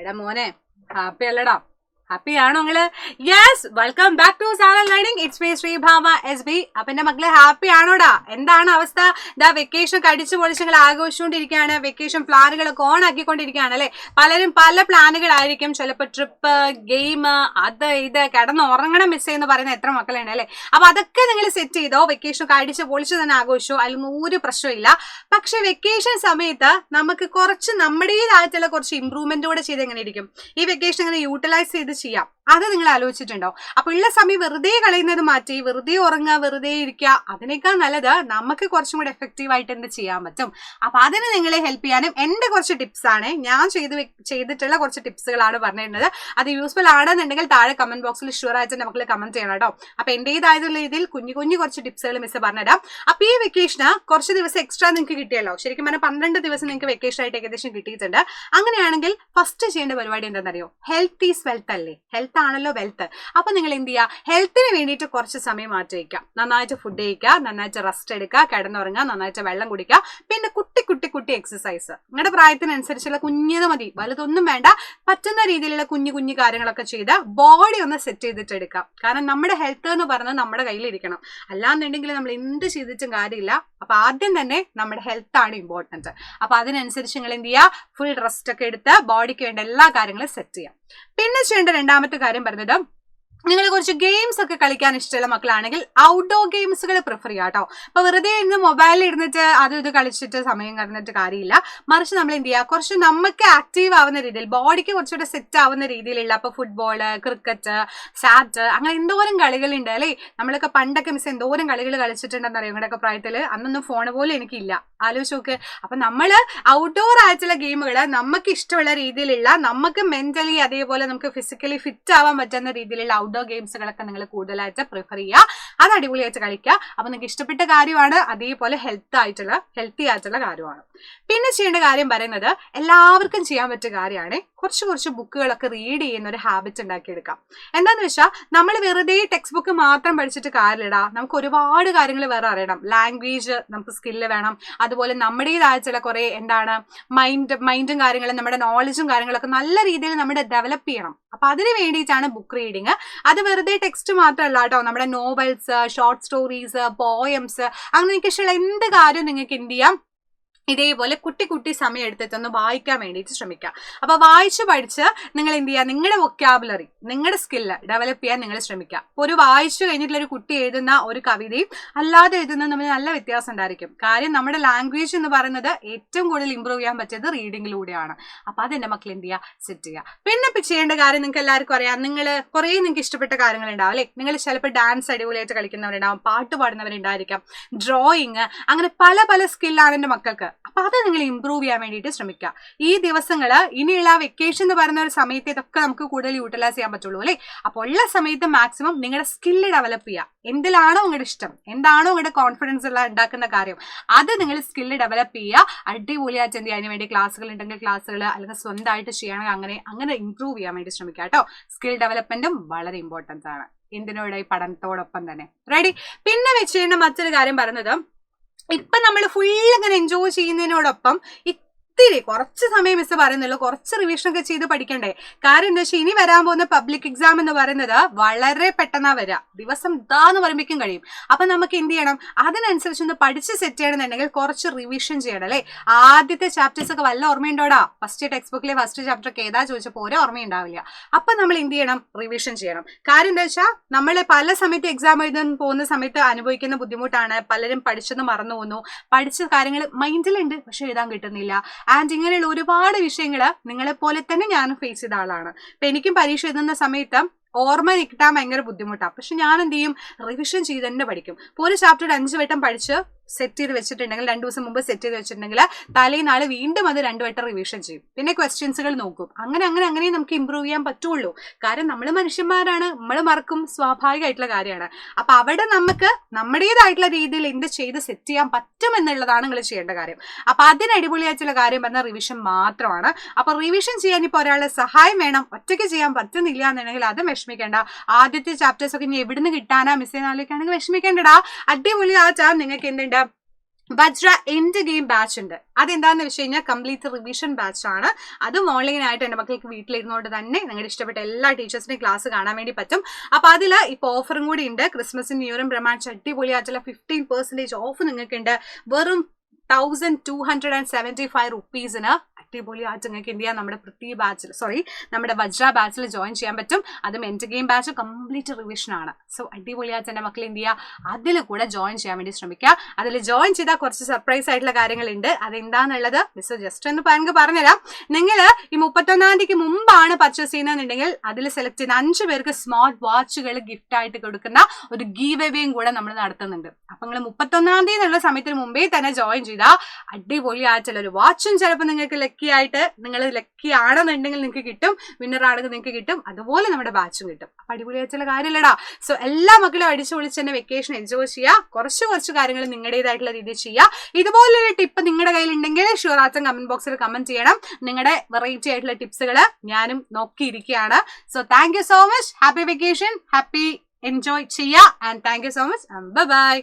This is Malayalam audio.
എടാ മോനെ, ഹാപ്പി അല്ലടാ? ഹാപ്പി ആണോ നിങ്ങള്? Yes, welcome back to Salan learning. It's me Sreebhama SB. അപ്പൊ എന്റെ മക്കളെ ഹാപ്പി ആണോടാ? എന്താണ് അവസ്ഥ? ഇതാ വെക്കേഷൻ കടിച്ചു പൊളിച്ച് നിങ്ങൾ ആഘോഷിച്ചുകൊണ്ടിരിക്കുകയാണ്. വെക്കേഷൻ പ്ലാനുകളൊക്കെ ഓൺ ആക്കിക്കൊണ്ടിരിക്കുകയാണ് അല്ലെ? പലരും പല പ്ലാനുകളായിരിക്കും. ചിലപ്പോൾ ട്രിപ്പ്, ഗെയിം, അത് ഇത്, കിടന്ന് ഉറങ്ങണം മിസ് എന്ന് പറയുന്ന എത്ര മക്കളുണ്ട് അല്ലെ? അപ്പൊ അതൊക്കെ നിങ്ങൾ സെറ്റ് ചെയ്തോ. വെക്കേഷൻ കടിച്ച് പൊളിച്ച് തന്നെ ആഘോഷിച്ചോ, അതിലൊന്നും ഒരു പ്രശ്നമില്ല. പക്ഷെ വെക്കേഷൻ സമയത്ത് നമുക്ക് കുറച്ച് നമ്മുടേതായിട്ടുള്ള കുറച്ച് ഇമ്പ്രൂവ്മെന്റ് കൂടെ ചെയ്ത് എങ്ങനെ ഇരിക്കും? ഈ വെക്കേഷൻ എങ്ങനെ യൂട്ടിലൈസ് ചെയ്ത് ചെയ്യാം, അത് നിങ്ങൾ ആലോചിച്ചിട്ടുണ്ടോ? അപ്പൊ ഉള്ള സമയം വെറുതെ കളയുന്നത് മാറ്റി വെറുതെ ഉറങ്ങുക, വെറുതെ ഇരിക്കുക, അതിനേക്കാൾ നല്ലത് നമുക്ക് കുറച്ചും കൂടെ എഫക്റ്റീവ് ആയിട്ട് എന്ത് ചെയ്യാൻ പറ്റും. അപ്പൊ അതിന് നിങ്ങളെ ഹെൽപ്പ് ചെയ്യാനും എന്റെ കുറച്ച് ടിപ്സ് ആണ്, ഞാൻ ചെയ്തിട്ടുള്ള കുറച്ച് ടിപ്സുകളാണ് പറഞ്ഞിരുന്നത്. അത് യൂസ്ഫുൾ ആണെന്നുണ്ടെങ്കിൽ താഴെ കമന്റ് ബോക്സിൽ ഷുവർ ആയിട്ട് നമുക്ക് കമന്റ് ചെയ്യണം കേട്ടോ. അപ്പൊ എന്റേതായിട്ടുള്ള ഇതിൽ കുഞ്ഞു കുറച്ച് ടിപ്സുകൾ മിസ് പറഞ്ഞുതരാം. അപ്പൊ ഈ വെക്കേഷന് കുറച്ച് ദിവസം എക്സ്ട്രാ നിങ്ങൾക്ക് കിട്ടിയല്ലോ. ശരിക്കും പറഞ്ഞാൽ 12 ദിവസം നിങ്ങൾക്ക് വെക്കേഷൻ ആയിട്ട് ഏകദേശം കിട്ടിയിട്ടുണ്ട്. അങ്ങനെയാണെങ്കിൽ ഫസ്റ്റ് ചെയ്യേണ്ട പരിപാടി എന്താണെന്നറിയോ? ഹെൽത്ത് ഈസ് വെൽത്ത് അല്ലേ? ഹെൽത്ത് ആണല്ലോ വെൽത്ത്. അപ്പൊ നിങ്ങൾ എന്ത് ചെയ്യുക? ഹെൽത്തിന് വേണ്ടിയിട്ട് കുറച്ച് സമയം മാറ്റി വയ്ക്കുക. നന്നായിട്ട് ഫുഡ് കഴിക്കുക, നന്നായിട്ട് റെസ്റ്റ് എടുക്കുക, കിടന്നുറങ്ങുക, നന്നായിട്ട് വെള്ളം കുടിക്കുക. പിന്നെ കുട്ടി എക്സസൈസ് നിങ്ങളുടെ പ്രായത്തിനനുസരിച്ചുള്ള കുഞ്ഞത് മതി, വലുതൊന്നും വേണ്ട. പറ്റുന്ന രീതിയിലുള്ള കുഞ്ഞു കാര്യങ്ങളൊക്കെ ചെയ്ത് ബോഡി ഒന്ന് സെറ്റ് ചെയ്തിട്ട് എടുക്കാം. കാരണം നമ്മുടെ ഹെൽത്ത് എന്ന് പറയുന്നത് നമ്മുടെ കയ്യിലിരിക്കണം. അല്ലാന്നുണ്ടെങ്കിൽ നമ്മൾ എന്ത് ചെയ്തിട്ടും കാര്യമില്ല. അപ്പൊ ആദ്യം തന്നെ നമ്മുടെ ഹെൽത്ത് ആണ് ഇമ്പോർട്ടൻറ്റ്. അപ്പൊ അതിനനുസരിച്ച് നിങ്ങൾ എന്ത് ചെയ്യുക? ഫുൾ റെസ്റ്റ് ഒക്കെ എടുത്ത് ബോഡിക്ക് വേണ്ട എല്ലാ കാര്യങ്ങളും സെറ്റ് ചെയ്യാം. പിന്നെ ചെയ്യേണ്ട രണ്ടാമത്തെ കാര്യം പറഞ്ഞത്, നിങ്ങൾ കുറച്ച് ഗെയിംസ് ഒക്കെ കളിക്കാൻ ഇഷ്ടമുള്ള മക്കളാണെങ്കിൽ ഔട്ട്ഡോർ ഗെയിംസുകൾ പ്രിഫർ ചെയ്യുക കേട്ടോ. അപ്പൊ വെറുതെ ഇന്ന് മൊബൈലിൽ ഇരുന്നിട്ട് അത് ഇത് കളിച്ചിട്ട് സമയം കഴിഞ്ഞിട്ട് കാര്യമില്ല. മറിച്ച് നമ്മൾ എന്ത് ചെയ്യുക? കുറച്ച് നമുക്ക് ആക്റ്റീവ് ആവുന്ന രീതിയിൽ, ബോഡിക്ക് കുറച്ചുകൂടെ സെറ്റ് ആവുന്ന രീതിയിലുള്ള, ഇപ്പൊ ഫുട്ബോള്, ക്രിക്കറ്റ്, സാറ്റ്, അങ്ങനെ എന്തോരം കളികളുണ്ട് അല്ലേ? നമ്മളൊക്കെ പണ്ടൊക്കെ മിസ് എന്തോരം കളികൾ കളിച്ചിട്ടുണ്ടെന്ന് അറിയാം. നിങ്ങളുടെയൊക്കെ പ്രായത്തില് അന്നൊന്നും ഫോൺ പോലും എനിക്കില്ല, ആലോചിച്ച് നോക്ക്. അപ്പൊ നമ്മള് ഔട്ട്ഡോർ ആയിട്ടുള്ള ഗെയിമുകൾ നമുക്ക് ഇഷ്ടമുള്ള രീതിയിലുള്ള, നമുക്ക് മെന്റലി അതേപോലെ നമുക്ക് ഫിസിക്കലി ഫിറ്റ് ആവാൻ പറ്റുന്ന രീതിയിലുള്ള ഔട്ട്ഡോർ ഗെയിംസുകളൊക്കെ നിങ്ങൾ കൂടുതലായിട്ട് പ്രിഫർ ചെയ്യുക. അത് അടിപൊളിയായിട്ട് കളിക്കുക. അപ്പൊ നിങ്ങൾക്ക് ഇഷ്ടപ്പെട്ട കാര്യമാണ്, അതേപോലെ ഹെൽത്തി ആയിട്ടുള്ള കാര്യമാണ്. പിന്നെ ചെയ്യേണ്ട കാര്യം പറയുന്നത്, എല്ലാവർക്കും ചെയ്യാൻ പറ്റിയ കാര്യമാണ് കുറച്ച് ബുക്കുകളൊക്കെ റീഡ് ചെയ്യുന്ന ഒരു ഹാബിറ്റ് ഉണ്ടാക്കിയെടുക്കാം. എന്താന്ന് വെച്ചാൽ നമ്മൾ വെറുതെ ടെക്സ്റ്റ് ബുക്ക് മാത്രം പഠിച്ചിട്ട് കാര്യമില്ല. നമുക്ക് ഒരുപാട് കാര്യങ്ങൾ വേറെ അറിയണം. ലാംഗ്വേജ് നമുക്ക് സ്കില്ല് വേണം. അതുപോലെ നമ്മുടേതായിട്ടുള്ള കുറെ മൈൻഡും കാര്യങ്ങളും നമ്മുടെ നോളജും കാര്യങ്ങളൊക്കെ നല്ല രീതിയിൽ നമ്മുടെ ഡെവലപ്പ് ചെയ്യണം. അപ്പൊ അതിന് വേണ്ടിയിട്ടാണ് ബുക്ക് റീഡിങ്. അത് വെറുതെ ടെക്സ്റ്റ് മാത്രമല്ല കേട്ടോ, നമ്മുടെ നോവൽസ്, ഷോർട്ട് സ്റ്റോറീസ്, പോയംസ്, അങ്ങനെ നിങ്ങൾക്ക് ഇഷ്ടമുള്ള എന്ത് കാര്യവും നിങ്ങൾക്ക് എന്ത് ചെയ്യാം, ഇതേപോലെ കുട്ടി സമയം എടുത്തിട്ടൊന്ന് വായിക്കാൻ വേണ്ടിയിട്ട് ശ്രമിക്കുക. അപ്പൊ വായിച്ച് പഠിച്ച് നിങ്ങൾ എന്ത് ചെയ്യുക? നിങ്ങളുടെ വൊക്കാബുലറി, നിങ്ങളുടെ സ്കില്ല് ഡെവലപ്പ് ചെയ്യാൻ നിങ്ങൾ ശ്രമിക്കുക. ഒരു വായിച്ചു കഴിഞ്ഞിട്ടുള്ള ഒരു കുട്ടി എഴുതുന്ന ഒരു കവിതയും അല്ലാതെ എഴുതുന്നതും തമ്മിൽ നല്ല വ്യത്യാസം ഉണ്ടായിരിക്കും. കാര്യം നമ്മുടെ ലാംഗ്വേജ് എന്ന് പറയുന്നത് ഏറ്റവും കൂടുതൽ ഇമ്പ്രൂവ് ചെയ്യാൻ പറ്റിയത് റീഡിങ്ങിലൂടെയാണ്. അപ്പൊ അതെന്റെ മക്കൾ എന്ത് ചെയ്യുക? സെറ്റ് ചെയ്യുക. പിന്നെ ചെയ്യേണ്ട കാര്യം നിങ്ങൾക്ക് എല്ലാവർക്കും അറിയാം. നിങ്ങൾക്ക് ഇഷ്ടപ്പെട്ട കാര്യങ്ങൾ ഉണ്ടാവും അല്ലെ? നിങ്ങൾ ചിലപ്പോൾ ഡാൻസ് അടിപൊളിയായിട്ട് കളിക്കുന്നവരുണ്ടാവും, പാട്ട് പാടുന്നവരുണ്ടായിരിക്കാം, ഡ്രോയിങ്, അങ്ങനെ പല സ്കില്ലാണ് എൻ്റെ മക്കൾക്ക്. അപ്പൊ അത് നിങ്ങൾ ഇമ്പ്രൂവ് ചെയ്യാൻ വേണ്ടിയിട്ട് ശ്രമിക്കുക. ഈ ദിവസങ്ങള് ഇനിയുള്ള വെക്കേഷൻ എന്ന് പറയുന്ന ഒരു സമയത്ത് ഇതൊക്കെ നമുക്ക് കൂടുതൽ യൂട്ടിലൈസ് ചെയ്യാൻ പറ്റുള്ളൂ അല്ലെ? അപ്പോൾ ഉള്ള സമയത്ത് മാക്സിമം നിങ്ങളുടെ സ്കില്ല് ഡെവലപ്പ് ചെയ്യുക. എന്തിലാണോ നിങ്ങളുടെ ഇഷ്ടം, എന്താണോ നിങ്ങളുടെ കോൺഫിഡൻസ് ഉള്ള ഉണ്ടാക്കുന്ന കാര്യം, അത് നിങ്ങൾ സ്കില്ല് ഡെവലപ്പ് ചെയ്യുക. അടിപൊളിയായിട്ട് എന്ത് ചെയ്യാൻ വേണ്ടി ക്ലാസ്സുകൾ ഉണ്ടെങ്കിൽ ക്ലാസ്സുകൾ, അല്ലെങ്കിൽ സ്വന്തമായിട്ട് ചെയ്യണമെങ്കിൽ അങ്ങനെ ഇമ്പ്രൂവ് ചെയ്യാൻ വേണ്ടി ശ്രമിക്കുക കേട്ടോ. സ്കിൽ ഡെവലപ്മെന്റും വളരെ ഇമ്പോർട്ടൻസ് ആണ് എന്തിനോട്? ഈ പഠനത്തോടൊപ്പം തന്നെ. റെഡി? പിന്നെ ചെയ്യേണ്ട മറ്റൊരു കാര്യം പറയുന്നത്, ഇപ്പൊ നമ്മൾ ഫുൾ ഇങ്ങനെ എൻജോയ് ചെയ്യുന്നതിനോടൊപ്പം കുറച്ച് സമയം മിസ് പറയുന്നുള്ളൂ, കുറച്ച് റിവിഷൻ ഒക്കെ ചെയ്ത് പഠിക്കണ്ടേ? കാര്യം എന്താ വെച്ചാൽ ഇനി വരാൻ പോകുന്ന പബ്ലിക് എക്സാം എന്ന് പറയുന്നത് വളരെ പെട്ടെന്നാ വരിക. ദിവസം ഇതാന്ന് പറയുമ്പോഴേക്കും കഴിയും. അപ്പൊ നമുക്ക് എന്ത് ചെയ്യണം? അതിനനുസരിച്ചൊന്ന് പഠിച്ച് സെറ്റ് ചെയ്യണമെന്നുണ്ടെങ്കിൽ കുറച്ച് റിവിഷൻ ചെയ്യണം അല്ലെ? ആദ്യത്തെ ചാപ്റ്റേഴ്സ് ഒക്കെ വല്ല ഓർമ്മയുണ്ടോടാ? ഫസ്റ്റ് ടെക്സ്റ്റ് ബുക്കിലെ ഫസ്റ്റ് ചാപ്റ്റർ ഒക്കെ ഏതാ ചോദിച്ചപ്പോൾ ഓരോ ഓർമ്മയുണ്ടാവില്ല. അപ്പൊ നമ്മൾ എന്ത് ചെയ്യണം? റിവിഷൻ ചെയ്യണം. കാര്യം എന്താ വെച്ചാൽ നമ്മൾ പല സമയത്ത് എക്സാം എഴുതാൻ പോകുന്ന സമയത്ത് അനുഭവിക്കുന്ന ബുദ്ധിമുട്ടാണ്. പലരും പഠിച്ചത് മറന്നു പോകുന്നു, പഠിച്ച കാര്യങ്ങൾ മൈൻഡിലുണ്ട് പക്ഷെ എഴുതാൻ കിട്ടുന്നില്ല. ആൻഡ് ഇങ്ങനെയുള്ള ഒരുപാട് വിഷയങ്ങൾ നിങ്ങളെപ്പോലെ തന്നെ ഞാനും ഫേസ് ചെയ്ത ആളാണ്. അപ്പൊ എനിക്കും പരീക്ഷ എഴുതുന്ന സമയത്ത് ഓർമ്മ കിട്ടാൻ ഭയങ്കര ബുദ്ധിമുട്ടാണ്. പക്ഷെ ഞാൻ എന്ത് ചെയ്യും? റിവിഷൻ ചെയ്ത് തന്നെ പഠിക്കും. ഇപ്പോൾ ഒരു ചാപ്റ്റർ 5 വട്ടം പഠിച്ച് സെറ്റ് ചെയ്ത് വെച്ചിട്ടുണ്ടെങ്കിൽ, 2 ദിവസം മുമ്പ് സെറ്റ് ചെയ്ത് വെച്ചിട്ടുണ്ടെങ്കിൽ തലേനാൾ വീണ്ടും അത് 2 വട്ടം റിവിഷൻ ചെയ്യും. പിന്നെ ക്വസ്റ്റ്യൻസുകൾ നോക്കും. അങ്ങനെ നമുക്ക് ഇമ്പ്രൂവ് ചെയ്യാൻ പറ്റുള്ളൂ. കാരണം നമ്മൾ മനുഷ്യന്മാരാണ്, നമ്മൾ മറക്കും, സ്വാഭാവികമായിട്ടുള്ള കാര്യമാണ്. അപ്പൊ അവിടെ നമുക്ക് നമ്മുടേതായിട്ടുള്ള രീതിയിൽ എന്ത് ചെയ്ത് സെറ്റ് ചെയ്യാൻ പറ്റും എന്നുള്ളതാണ് നിങ്ങൾ ചെയ്യേണ്ട കാര്യം. അപ്പൊ അതിന് അടിപൊളിയായിട്ടുള്ള കാര്യം പറഞ്ഞാൽ റിവിഷൻ മാത്രമാണ്. അപ്പൊ റിവിഷൻ ചെയ്യാൻ ഇപ്പോൾ ഒരാളുടെ സഹായം വേണം. ഒറ്റയ്ക്ക് ചെയ്യാൻ പറ്റുന്നില്ല എന്നുണ്ടെങ്കിൽ അത് വിഷമിക്കേണ്ട. ആദ്യത്തെ ചാപ്റ്റേഴ്സ് ഒക്കെ ഇനി എവിടുന്ന് കിട്ടാനാ മിസ് ചെയ്യുന്ന ആലോചിക്കുകയാണെങ്കിൽ വിഷമിക്കേണ്ടടാ. അടിപൊളിയാച്ചാൽ നിങ്ങൾക്ക് എന്തുണ്ട്? വജ്ര എൻഡ് ഗെയിം ബാച്ച് ഉണ്ട്. അതെന്താണെന്ന് വെച്ച് കഴിഞ്ഞാൽ കംപ്ലീറ്റ് റിവിഷൻ ബാച്ച് ആണ്. അതും ഓൺലൈനായിട്ട് എൻ്റെ മക്കൾക്ക് വീട്ടിലിരുന്നുകൊണ്ട് തന്നെ നിങ്ങളുടെ ഇഷ്ടപ്പെട്ട എല്ലാ ടീച്ചേഴ്സിൻ്റെയും ക്ലാസ് കാണാൻ വേണ്ടി പറ്റും. അപ്പോൾ അതിൽ ഇപ്പോൾ ഓഫറും കൂടി ഉണ്ട്. ക്രിസ്മസും ന്യൂ ഇയറും പ്രമാണിച്ച് അടിപൊളിയായിട്ടുള്ള 15% ഓഫ് നിങ്ങൾക്കുണ്ട്. വെറും 1275 റുപ്പീസിന് അടിപൊളിയായിട്ട് നിങ്ങൾക്ക് എന്ത് ചെയ്യാം, നമ്മുടെ പൃഥ്വി ബാച്ചിൽ നമ്മുടെ വജ്ര ബാച്ചിൽ ജോയിൻ ചെയ്യാൻ പറ്റും. അതും end game batch complete revision ആണ്. സോ അടിപൊളിയായിട്ട് എൻ്റെ മക്കൾ എന്ത് ചെയ്യുക, അതിൽ കൂടെ ജോയിൻ ചെയ്യാൻ വേണ്ടി ശ്രമിക്കുക. അതിൽ ജോയിൻ ചെയ്താൽ കുറച്ച് സർപ്രൈസ് ആയിട്ടുള്ള കാര്യങ്ങളുണ്ട്. അതെന്താണെന്നുള്ളത് മിസ് ജസ്റ്റ് ഒന്ന് പറഞ്ഞുതരാം. നിങ്ങൾ ഈ 31-ാം തീയതിക്ക് മുമ്പാണ് പർച്ചേസ് ചെയ്യുന്നതെന്നുണ്ടെങ്കിൽ അതിൽ സെലക്ട് ചെയ്യുന്ന 5 പേർക്ക് സ്മാർട്ട് വാച്ചുകൾ ഗിഫ്റ്റ് ആയിട്ട് കൊടുക്കുന്ന ഒരു ഗീവ് എവേയും കൂടെ നമ്മൾ നടത്തുന്നുണ്ട്. അപ്പം നിങ്ങൾ 31-ാം തീയതി എന്നുള്ള സമയത്തിന് മുമ്പേ തന്നെ ജോയിൻ ചെയ്താൽ അടിപൊളിയായിട്ടുള്ള ഒരു വാച്ചും ചിലപ്പോൾ നിങ്ങൾക്ക് ലക്കി ആയിട്ട്, നിങ്ങൾ ലക്കി ആണെന്നുണ്ടെങ്കിൽ നിങ്ങൾക്ക് കിട്ടും, വിന്നർ ആണെങ്കിൽ നിങ്ങൾക്ക് കിട്ടും, അതുപോലെ നമ്മുടെ ബാച്ചും കിട്ടും. അപ്പൊ അടിപൊളിയായിട്ടുള്ള കാര്യമില്ലടാ. സോ എല്ലാ മക്കളും അടിച്ചു പൊളിച്ച് തന്നെ വെക്കേഷൻ എൻജോയ് ചെയ്യുക. കുറച്ച് കാര്യങ്ങൾ നിങ്ങളുടേതായിട്ടുള്ള രീതിയിൽ ചെയ്യുക. ഇതുപോലൊരു ടിപ്പ് നിങ്ങളുടെ കയ്യിൽ ഉണ്ടെങ്കിൽ ഷുവർ ആയിട്ടും കമന്റ് ബോക്സിൽ കമന്റ് ചെയ്യണം. നിങ്ങളുടെ വെറൈറ്റി ആയിട്ടുള്ള ടിപ്സുകൾ ഞാനും നോക്കിയിരിക്കുകയാണ്. So thank you so much. Happy vacation, happy enjoy ചെയ്യുക. And thank you so much. Bye by.